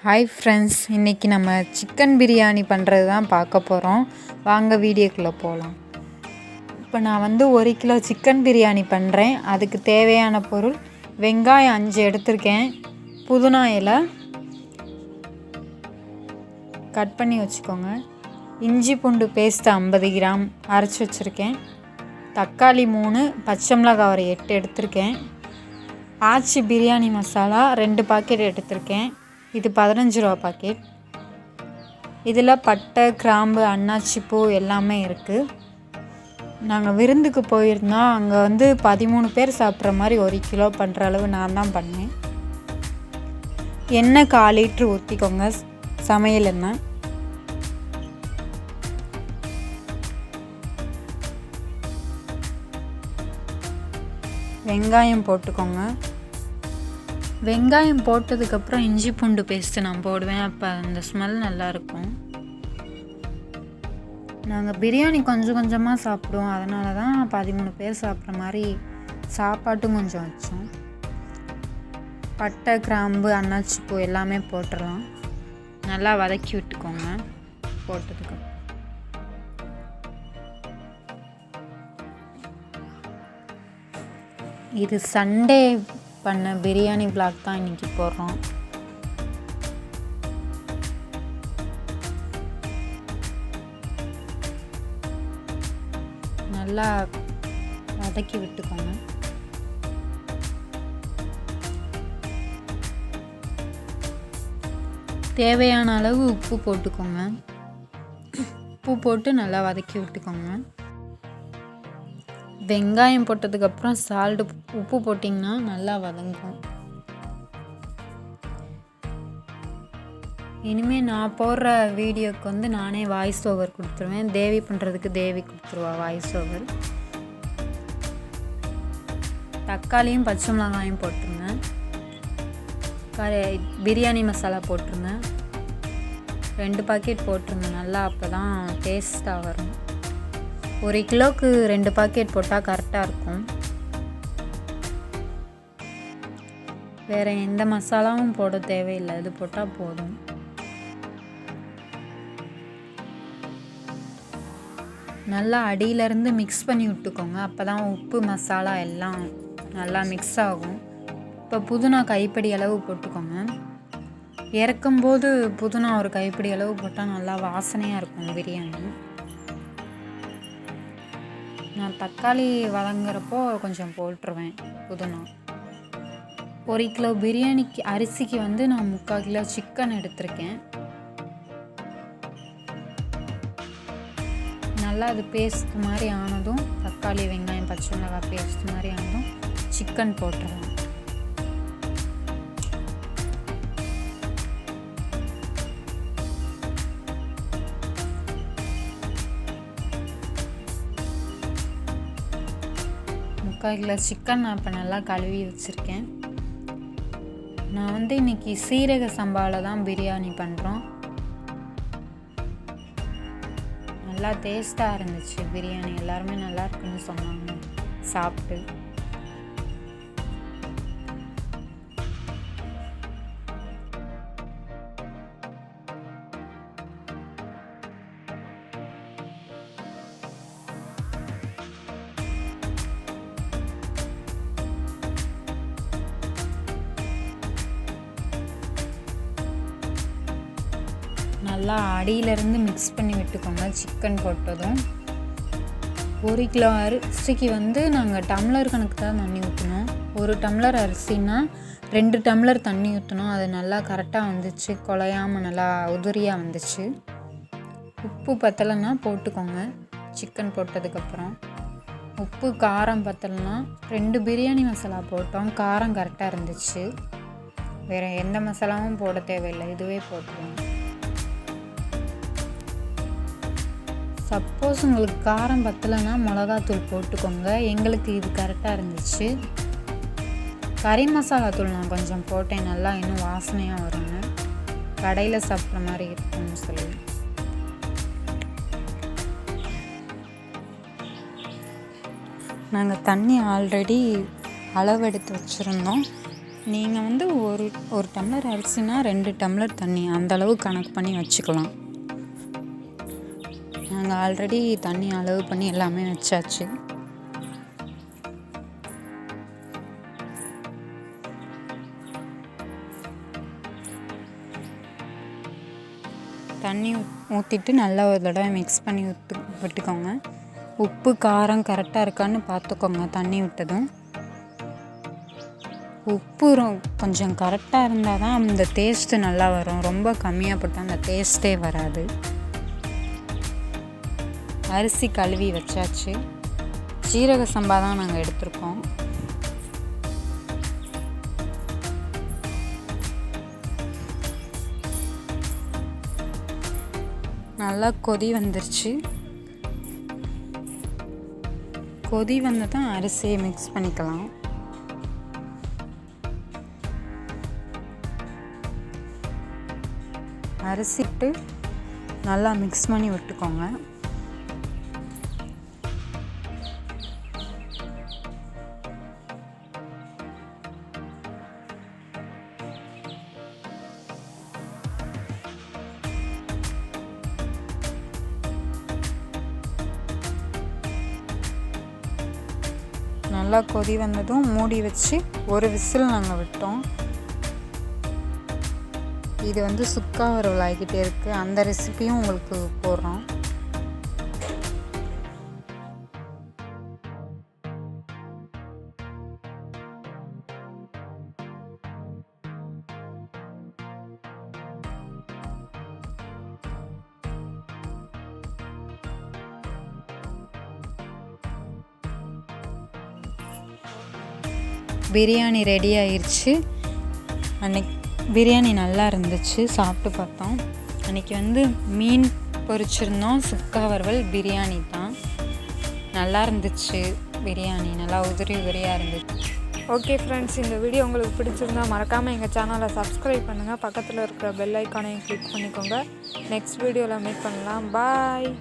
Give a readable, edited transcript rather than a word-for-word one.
Hi friends, இன்றைக்கி நம்ம chicken biryani பண்ணுறது தான் பார்க்க போகிறோம். வாங்க வீடியோக்குள்ளே போகலாம். இப்போ நான் 1 கிலோ சிக்கன் பிரியாணி பண்ணுறேன். அதுக்கு தேவையான பொருள்: வெங்காயம் 5 எடுத்திருக்கேன், புதினா இலை கட் பண்ணி வச்சுக்கோங்க, இஞ்சி பூண்டு பேஸ்ட் 50 கிராம் அரைச்சி வச்சுருக்கேன், தக்காளி 3, பச்சை மிளகாய் ஒரு 8 எடுத்திருக்கேன், ஆச்சி பிரியாணி மசாலா 2 பாக்கெட் எடுத்திருக்கேன். இது 15 ரூபா பாக்கெட். இதில் பட்டை, கிராம்பு, அன்னாச்சி பூ எல்லாமே இருக்குது. நாங்கள் விருந்துக்கு போயிருந்தோம். அங்கே 13 பேர் சாப்பிட்ற மாதிரி 1 கிலோ பண்ணுற அளவு நான் தான் பண்ணேன். எண்ணெய் 1/4 லிட்ரு ஊற்றிக்கோங்க, சமையல் எண்ணெய். வெங்காயம் போட்டுக்கோங்க. வெங்காயம் போட்டதுக்கப்புறம் இஞ்சி பூண்டு பேஸ்ட்டு நான் போடுவேன். அப்போ அந்த ஸ்மெல் நல்லாயிருக்கும். நாங்கள் பிரியாணி கொஞ்சம் கொஞ்சமாக சாப்பிடுவோம், அதனால தான் 13 பேர் சாப்பிட்ற மாதிரி சாப்பாட்டும் கொஞ்சம் வச்சோம். பட்டை, கிராம்பு, அன்னாச்சி பூ எல்லாமே போட்டுடலாம். நல்லா வதக்கி விட்டுக்கோங்க. போட்டதுக்கப்புறம் இது சண்டே பண்ண பிரியாணி பிளாக் தான் இன்றைக்கி போடுறோம். நல்லா வதக்கி விட்டுக்கோங்க. தேவையான அளவு உப்பு போட்டுக்கோங்க. உப்பு போட்டு நல்லா வதக்கி விட்டுக்கோங்க. வெங்காயம் போட்டதுக்கப்புறம் உப்பு போட்டிங்கன்னா நல்லா வதங்கும். இனிமேல் நான் போடுற வீடியோக்கு நானே வாய்ஸ் ஓவர் கொடுத்துருவேன். தேவி பண்ணுறதுக்கு தேவி கொடுத்துருவா வாய்ஸ் ஓவர். தக்காளியும் பச்சை மிளகாயும் போட்டுருங்க. பிரியாணி மசாலா போட்டுருங்க. 2 பாக்கெட் போட்டுருங்க நல்லா, அப்போ தான் டேஸ்ட்டாக வரும். 1 கிலோவுக்கு 2 பாக்கெட் போட்டால் கரெக்டாக இருக்கும். வேறு எந்த மசாலாவும் போட தேவையில்லை, இது போட்டால் போதும். நல்லா அடியிலேருந்து மிக்ஸ் பண்ணி விட்டுக்கோங்க. அப்போ தான் உப்பு மசாலா எல்லாம் நல்லா மிக்ஸ் ஆகும். இப்போ புதினா கைப்பிடி அளவு போட்டுக்கோங்க. இறக்கும்போது புதினா ஒரு கைப்பிடி அளவு போட்டால் நல்லா வாசனையாக இருக்கும் பிரியாணி. நான் தக்காளி வதங்குறப்போ கொஞ்சம் போட்டுருவேன் புதினா. 1 கிலோ பிரியாணிக்கு அரிசிக்கு நான் 3/4 கிலோ சிக்கன் எடுத்திருக்கேன். நல்லா அது பேஸ்ட் மாதிரி ஆனதும், தக்காளி, வெங்காயம், பச்சை மிளகாய் பேஸ்ட் மாதிரி ஆனதும் சிக்கன் போட்டுருவேன். கிலோ சிக்கன் நான் இப்போ நல்லா கழுவி வச்சுருக்கேன். நான் இன்றைக்கி சீரக சம்பாவில் தான் பிரியாணி பண்ணுறோம். நல்லா டேஸ்ட்டாக இருந்துச்சு பிரியாணி. எல்லாருமே நல்லா இருக்குன்னு சொன்னாங்க சாப்பிட்டு. நல்லா அடியிலேருந்து மிக்ஸ் பண்ணி விட்டுக்கோங்க. சிக்கன் போட்டதும் 1 கிலோ அரிசிக்கு நாங்கள் டம்ளர் கணக்கு தான் தண்ணி ஊற்றணும். 1 டம்ளர் அரிசின்னா 2 டம்ளர் தண்ணி ஊற்றணும். அது நல்லா கரெக்டாக வந்துச்சு, குழையாமல் நல்லா உதிரியாக வந்துச்சு. உப்பு பத்தலைன்னா போட்டுக்கோங்க. சிக்கன் போட்டதுக்கப்புறம் உப்பு காரம் பத்தலைன்னா 2 பிரியாணி மசாலா போட்டோம், காரம் கரெக்டாக இருந்துச்சு. வேறு எந்த மசாலாவும் போட தேவையில்லை, இதுவே போட்டுருவோம். சப்போஸ் உங்களுக்கு காரம் பத்தலைன்னா மிளகாத்தூள் போட்டுக்கோங்க. எங்களுக்கு இது கரெக்டாக இருந்துச்சு. கறி மசாலா தூள் நான் கொஞ்சம் போட்டேன், நல்லா இன்னும் வாசனையாக வருங்க, கடையில் சாப்பிட்ற மாதிரி இருக்கும்னு சொல்லி. நாங்கள் தண்ணி ஆல்ரெடி அளவெடுத்து வச்சுருந்தோம். நீங்கள் வந்து ஒரு டம்ளர் அரிசினா 2 டம்ளர் தண்ணி அந்தளவு கணக்கு பண்ணி வச்சுக்கலாம். நாங்கள் ஆல்ரெடி தண்ணி அளவு பண்ணி எல்லாமே வச்சாச்சு. தண்ணி ஊற்றிட்டு நல்லா ஒரு தடவை மிக்ஸ் பண்ணி விட்டுக்கோங்க. உப்பு காரம் கரெக்டாக இருக்கான்னு பார்த்துக்கோங்க. தண்ணி விட்டதும் உப்பு கொஞ்சம் கரெக்டாக இருந்தால் தான் அந்த டேஸ்ட்டு நல்லா வரும். ரொம்ப கம்மியாக போட்டால் அந்த டேஸ்ட்டே வராது. அரிசி கழுவி வச்சாச்சு. சீரக சம்பா தான் நாங்கள் எடுத்திருக்கோம். நல்லா கொதி வந்துருச்சு. கொதி வந்து தான் அரிசியை மிக்ஸ் பண்ணிக்கலாம். அரிசிட்டு நல்லா மிக்ஸ் பண்ணி விட்டுக்கோங்க. நல்லா கொதி வந்ததும் மூடி வச்சு ஒரு விசில் நாங்கள் விட்டோம். இது வந்து சுக்கா வறுவல் ஆகிக்கிட்டே இருக்குது. அந்த ரெசிபியும் உங்களுக்கு போடுறோம். பிரியாணி ரெடி ஆயிடுச்சு. அன்னைக்கு பிரியாணி நல்லா இருந்துச்சு. சாப்பிட்டு பார்த்தோம். அன்றைக்கி வந்து மீன் பொரிச்சிருந்தோம். சுக்கா வறுவல் பிரியாணி தான். நல்லா இருந்துச்சு. பிரியாணி நல்லா உதிரியாக இருந்துச்சு. ஓகே ஃப்ரெண்ட்ஸ், இந்த வீடியோ உங்களுக்கு பிடிச்சிருந்தா மறக்காமல் எங்கள் சேனலை சப்ஸ்கிரைப் பண்ணுங்கள். பக்கத்தில் இருக்கிற பெல் ஐக்கானையும் கிளிக் பண்ணிக்கோங்க. நெக்ஸ்ட் வீடியோவில் மீட் பண்ணலாம். பாய்.